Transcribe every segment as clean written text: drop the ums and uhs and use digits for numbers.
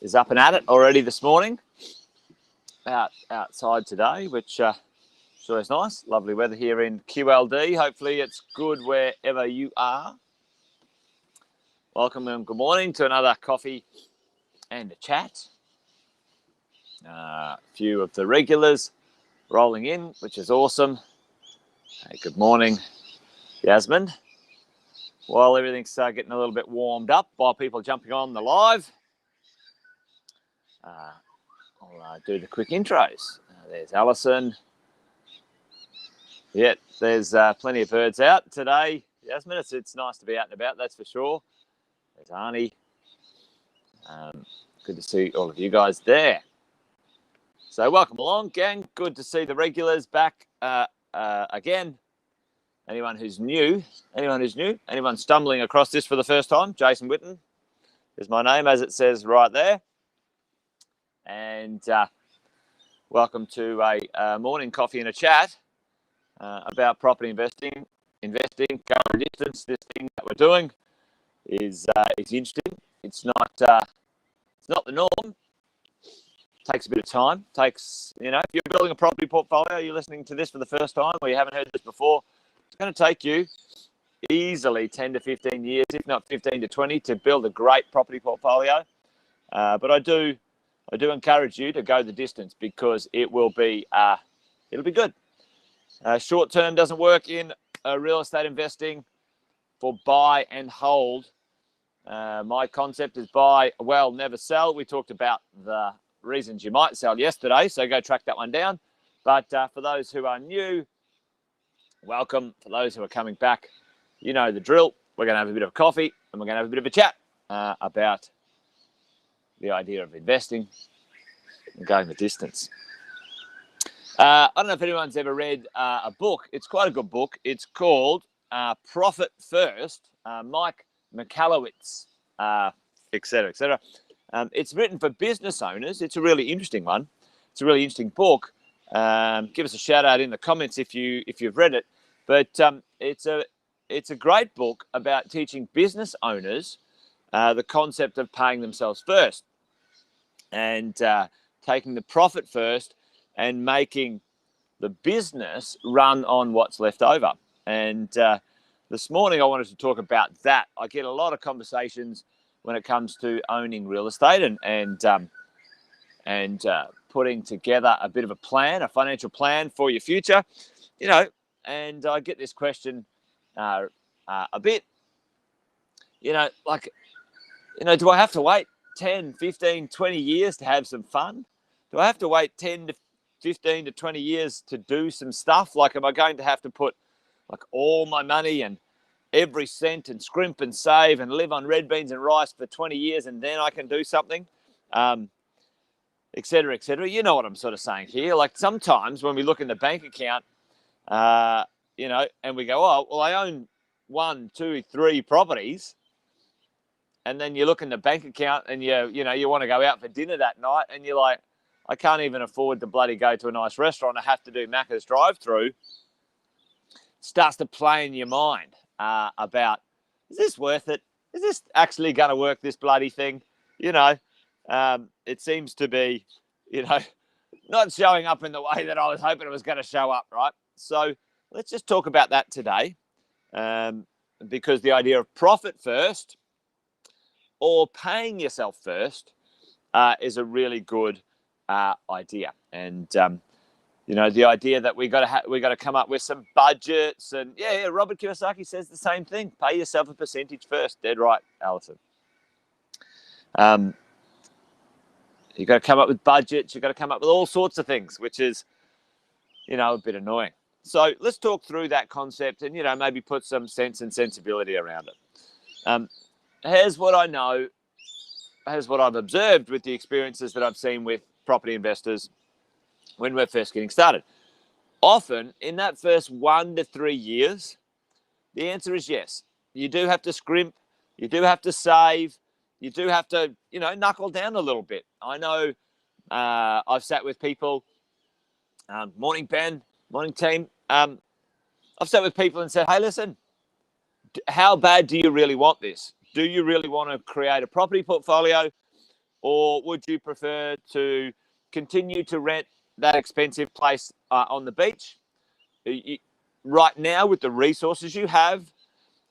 is up and at it already this morning. Outside today, which sure is nice. Lovely weather here in QLD. Hopefully it's good wherever you are. Welcome and good morning to another coffee and a chat. A few of the regulars rolling in, which is awesome. Hey, good morning, Yasmin. While everything's getting a little bit warmed up, while people are jumping on the live, I'll do the quick intros. There's Alison. Yeah, there's plenty of birds out today, Yasmin. It's nice to be out and about, that's for sure. There's Arnie. Good to see all of you guys there. So welcome along, gang. Good to see the regulars back again. Anyone who's new, anyone stumbling across this for the first time, Jason Whitten is my name, as it says right there. And welcome to a morning coffee and a chat about property investing, going distance. This thing that we're doing is interesting. It's not the norm. Takes a bit of time. If you're building a property portfolio, you're listening to this for the first time, or you haven't heard this before, it's going to take you easily 10 to 15 years, if not 15 to 20, to build a great property portfolio. But I do encourage you to go the distance, because it will be it'll be good. Short term doesn't work in real estate investing for buy and hold. My concept is buy well, never sell. We talked about the reasons you might sell yesterday, so go track that one down. But for those who are new, welcome. For those who are coming back, you know the drill. We're going to have a bit of coffee and we're going to have a bit of a chat about the idea of investing and going the distance. I don't know if anyone's ever read a book. It's quite a good book. It's called Profit First, Mike Michalowicz, etc., etc. It's written for business owners. It's a really interesting one. It's a really interesting book. Give us a shout out in the comments if you've read it. But it's a great book about teaching business owners the concept of paying themselves first, and taking the profit first and making the business run on what's left over. And this morning I wanted to talk about that. I get a lot of conversations when it comes to owning real estate and putting together a bit of a plan, a financial plan for your future, and I get this question a bit, do I have to wait 10, 15, 20 years to have some fun? Do I have to wait 10 to 15 to 20 years to do some stuff? Like, am I going to have to put all my money and every cent and scrimp and save and live on red beans and rice for 20 years and then I can do something, et cetera, et cetera? You know what I'm sort of saying here. Like, sometimes when we look in the bank account, and we go, oh, well, I own 1, 2, 3 properties. And then you look in the bank account and you want to go out for dinner that night and you're like, I can't even afford to bloody go to a nice restaurant. I have to do Macca's drive-through. Starts to play in your mind about, is this worth it? Is this actually going to work, this bloody thing? It seems to be, not showing up in the way that I was hoping it was going to show up, right? So let's just talk about that today, because the idea of profit first or paying yourself first is a really good idea. And the idea that we got to come up with some budgets, and Robert Kiyosaki says the same thing. Pay yourself a percentage first. Dead right, Alison. You got to come up with budgets. You got to come up with all sorts of things, which is, a bit annoying. So let's talk through that concept and maybe put some sense and sensibility around it. Here's what I know. Here's what I've observed with the experiences that I've seen with property investors when we're first getting started. Often, in that first 1 to 3 years, the answer is yes. You do have to scrimp. You do have to save. You do have to, knuckle down a little bit. I know I've sat with people, morning Ben, morning team. I've sat with people and said, hey, listen, how bad do you really want this? do you really want to create a property portfolio, or would you prefer to continue to rent that expensive place on the beach? Right now, with the resources you have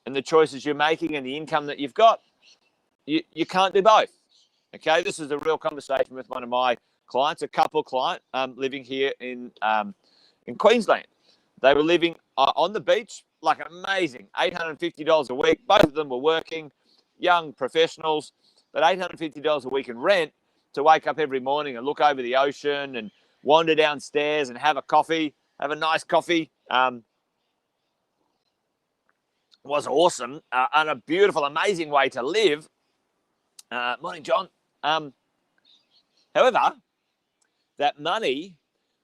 and the choices you're making and the income that you've got, you can't do both. Okay, this is a real conversation with one of my clients, a couple client living here in Queensland. They were living on the beach, like amazing, $850 a week. Both of them were working, young professionals, but $850 a week in rent to wake up every morning and look over the ocean and wander downstairs and have a coffee, have a nice coffee. Was awesome and a beautiful, amazing way to live. Morning, John. However, that money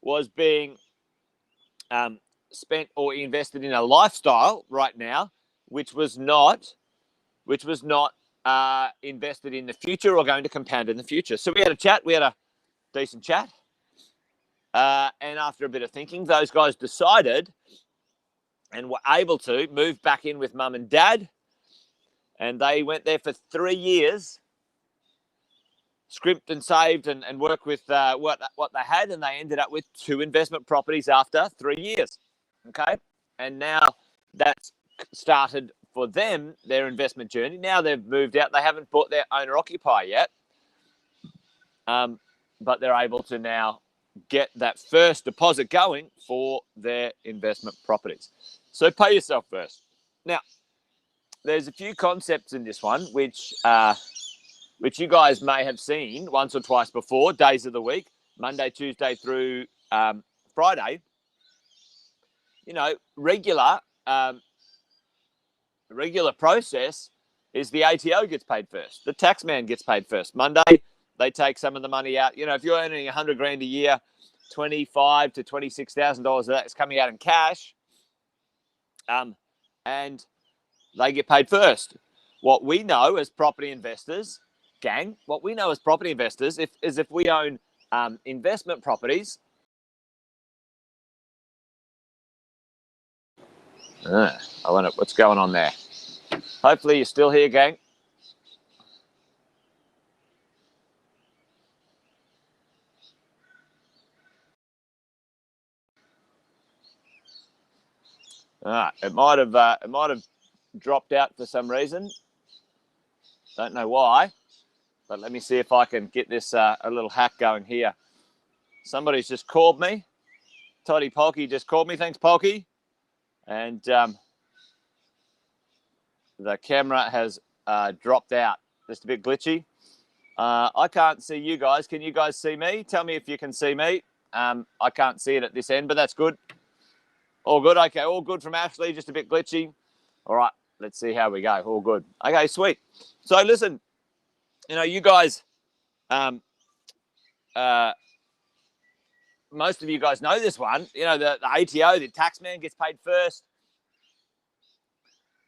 was being spent or invested in a lifestyle right now, which was not invested in the future or going to compound in the future. So we had a chat. We had a decent chat. And after a bit of thinking, those guys decided and were able to move back in with mum and dad. And they went there for 3 years, scrimped and saved and worked with what they had. And they ended up with 2 investment properties after 3 years. Okay. And now that's started for them, their investment journey. Now they've moved out. They haven't bought their owner-occupier yet. But they're able to now get that first deposit going for their investment properties. So pay yourself first. Now, there's a few concepts in this one which you guys may have seen once or twice before, days of the week, Monday, Tuesday through Friday. You know, regular process is the ATO gets paid first. The tax man gets paid first. Monday, they take some of the money out. You know, if you're earning $100,000 a year, $25,000 to $26,000 of that is coming out in cash, and they get paid first. What we know as property investors, gang, is if we own investment properties. I wonder what's going on there. Hopefully you're still here, gang. It might have dropped out for some reason. Don't know why, but let me see if I can get this a little hack going here. Somebody's just called me. Toddy Polky just called me. Thanks, Polky. And the camera has dropped out. Just a bit glitchy. I can't see you guys. Can you guys see me? Tell me if you can see me. I can't see it at this end, but that's good. All good. Okay, all good from Ashley. Just a bit glitchy. All right, let's see how we go. All good. Okay, sweet. So listen, you know, you guys, most of you guys know this one. You know, the ATO, the tax man gets paid first.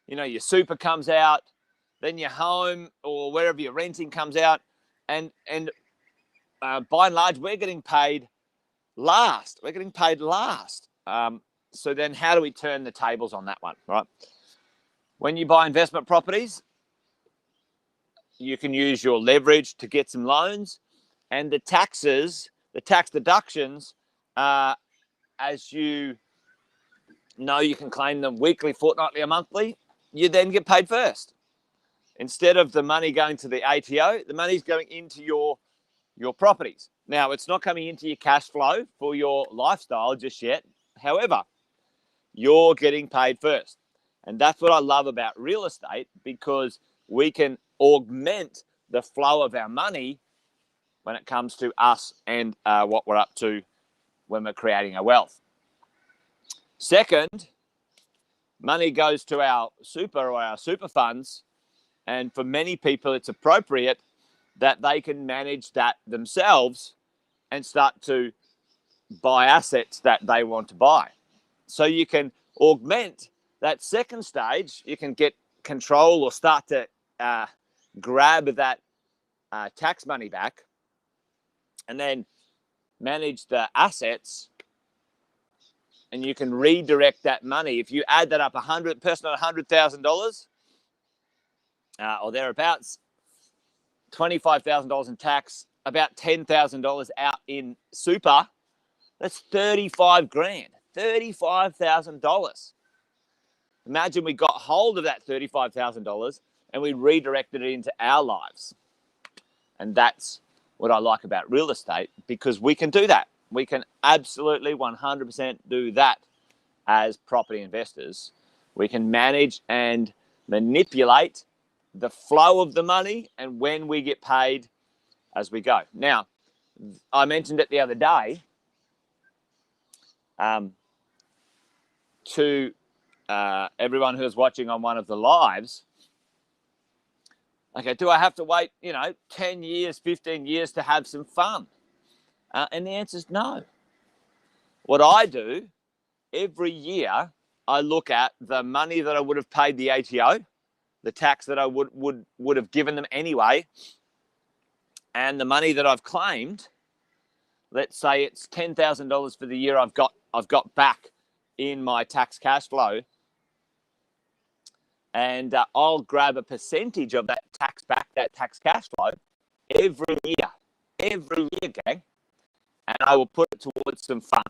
You know, your super comes out, then your home or wherever you're renting comes out, and by and large, we're getting paid last. We're getting paid last. So then how do we turn the tables on that one, right? When you buy investment properties, you can use your leverage to get some loans, and the tax deductions, as you know, you can claim them weekly, fortnightly, or monthly. You then get paid first. Instead of the money going to the ATO, the money's going into your properties. Now, it's not coming into your cash flow for your lifestyle just yet. However, you're getting paid first. And that's what I love about real estate, because we can augment the flow of our money when it comes to us and what we're up to when we're creating our wealth. Second, money goes to our super or our super funds. And for many people, it's appropriate that they can manage that themselves and start to buy assets that they want to buy. So you can augment that second stage. You can get control or start to grab that tax money back and then manage the assets. And you can redirect that money. If you add that up, $100,000 $100,000, or thereabouts, $25,000 in tax, about $10,000 out in super. That's 35 grand, $35,000. Imagine we got hold of that $35,000 and we redirected it into our lives. And that's what I like about real estate, because we can do that. We can absolutely 100% do that as property investors. We can manage and manipulate the flow of the money and when we get paid as we go. Now, I mentioned it the other day to everyone who was watching on one of the lives. Okay, do I have to wait, 10 years, 15 years to have some fun? And the answer is no. What I do every year, I look at the money that I would have paid the ATO, the tax that I would have given them anyway, and the money that I've claimed. Let's say it's $10,000 for the year I've got back in my tax cash flow, and I'll grab a percentage of that tax cash flow every year, gang, and I will put it towards some fun.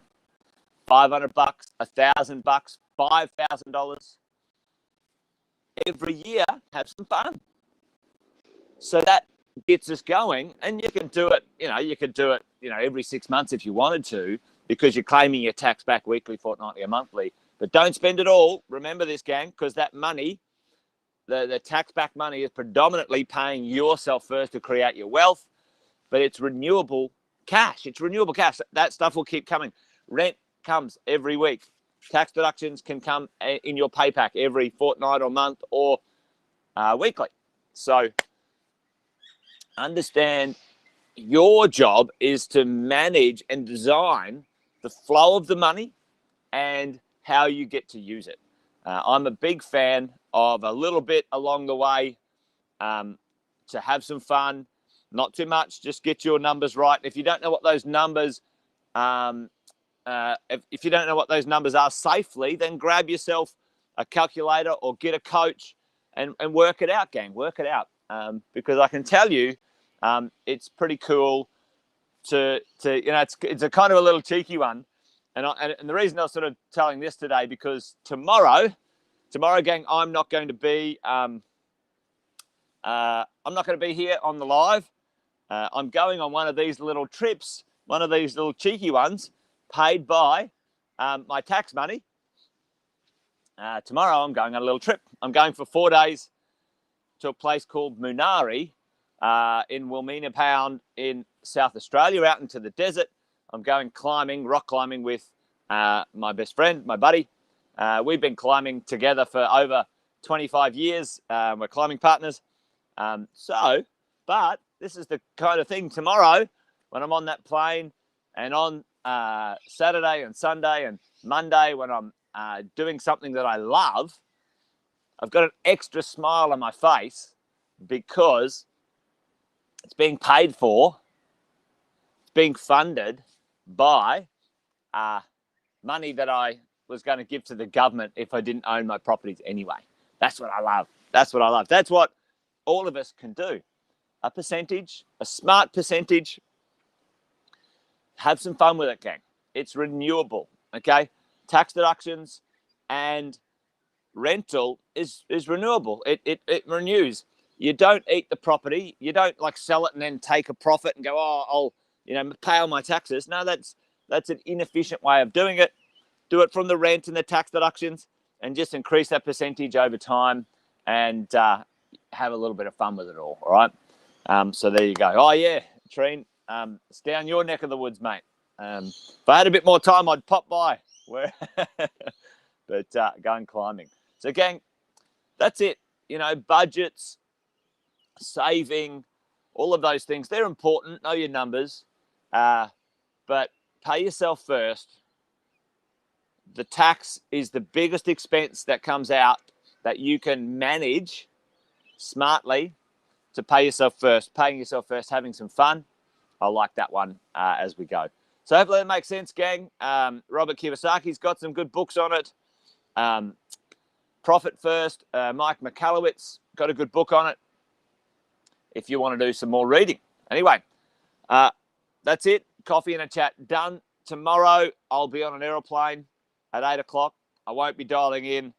$500, $1,000, $5,000 every year. Have some fun. So that gets us going, and you can do it. You could do it. Every 6 months if you wanted to, because you're claiming your tax back weekly, fortnightly, or monthly. But don't spend it all. Remember this, gang, because that money, the tax back money, is predominantly paying yourself first to create your wealth. But it's renewable cash. It's renewable cash. That stuff will keep coming. Rent comes every week. Tax deductions can come in your pay pack every fortnight or month or weekly. So understand your job is to manage and design the flow of the money and how you get to use it. I'm a big fan of a little bit along the way to have some fun, not too much, just get your numbers right. If you don't know what those numbers if you don't know what those numbers are safely, then grab yourself a calculator or get a coach and work it out, gang. Work it out. Because I can tell you, it's pretty cool to it's a kind of a little cheeky one. And the reason I was sort of telling this today, because tomorrow, gang, I'm not going to be here on the live. I'm going on one of these little trips, one of these little cheeky ones, paid by my tax money. Tomorrow I'm going on a little trip. I'm going for 4 days to a place called Munari in Wilmina Pound in South Australia, out into the desert. I'm going rock climbing with my best friend, my buddy. We've been climbing together for over 25 years. We're climbing partners. But this is the kind of thing tomorrow when I'm on that plane, and on Saturday and Sunday and Monday when I'm doing something that I love, I've got an extra smile on my face because it's being paid for, it's being funded by money that I was going to give to the government if I didn't own my properties anyway. That's what I love. That's what I love. That's what all of us can do. A percentage, a smart percentage. Have some fun with it, gang. It's renewable, okay? Tax deductions and rental is renewable. It renews. You don't eat the property. You don't like sell it and then take a profit and go, I'll pay all my taxes. No, that's an inefficient way of doing it. Do it from the rent and the tax deductions, and just increase that percentage over time, and have a little bit of fun with it all right? So there you go. Oh, yeah, Treen, it's down your neck of the woods, mate. If I had a bit more time, I'd pop by. But going climbing. So, gang, that's it. Budgets, saving, all of those things, they're important. Know your numbers. But pay yourself first. The tax is the biggest expense that comes out that you can manage smartly to pay yourself first. Paying yourself first, having some fun. I like that one as we go. So hopefully that makes sense, gang. Robert Kiyosaki's got some good books on it. Profit First, Mike McCallowitz, got a good book on it if you want to do some more reading. Anyway, that's it. Coffee and a chat done. Tomorrow, I'll be on an aeroplane at 8 o'clock. I won't be dialing in.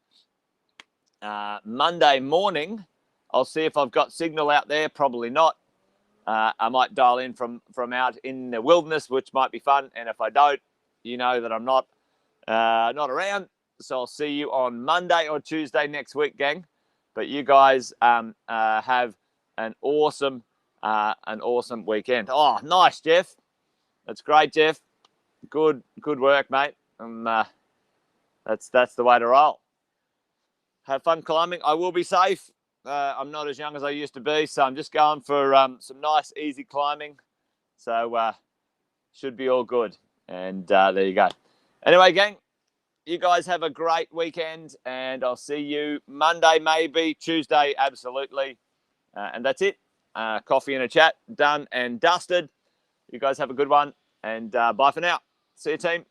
Monday morning, I'll see if I've got signal out there. Probably not. I might dial in from out in the wilderness, which might be fun. And if I don't, you know that I'm not around. So I'll see you on Monday or Tuesday next week, gang. But you guys have an awesome weekend. Oh, nice, Jeff. That's great, Jeff. Good work, mate. That's the way to roll. Have fun climbing. I will be safe. I'm not as young as I used to be, so I'm just going for some nice, easy climbing. So should be all good. And there you go. Anyway, gang, you guys have a great weekend, and I'll see you Monday, maybe Tuesday, absolutely. And that's it. Coffee and a chat, done and dusted. You guys have a good one, and bye for now. See you, team.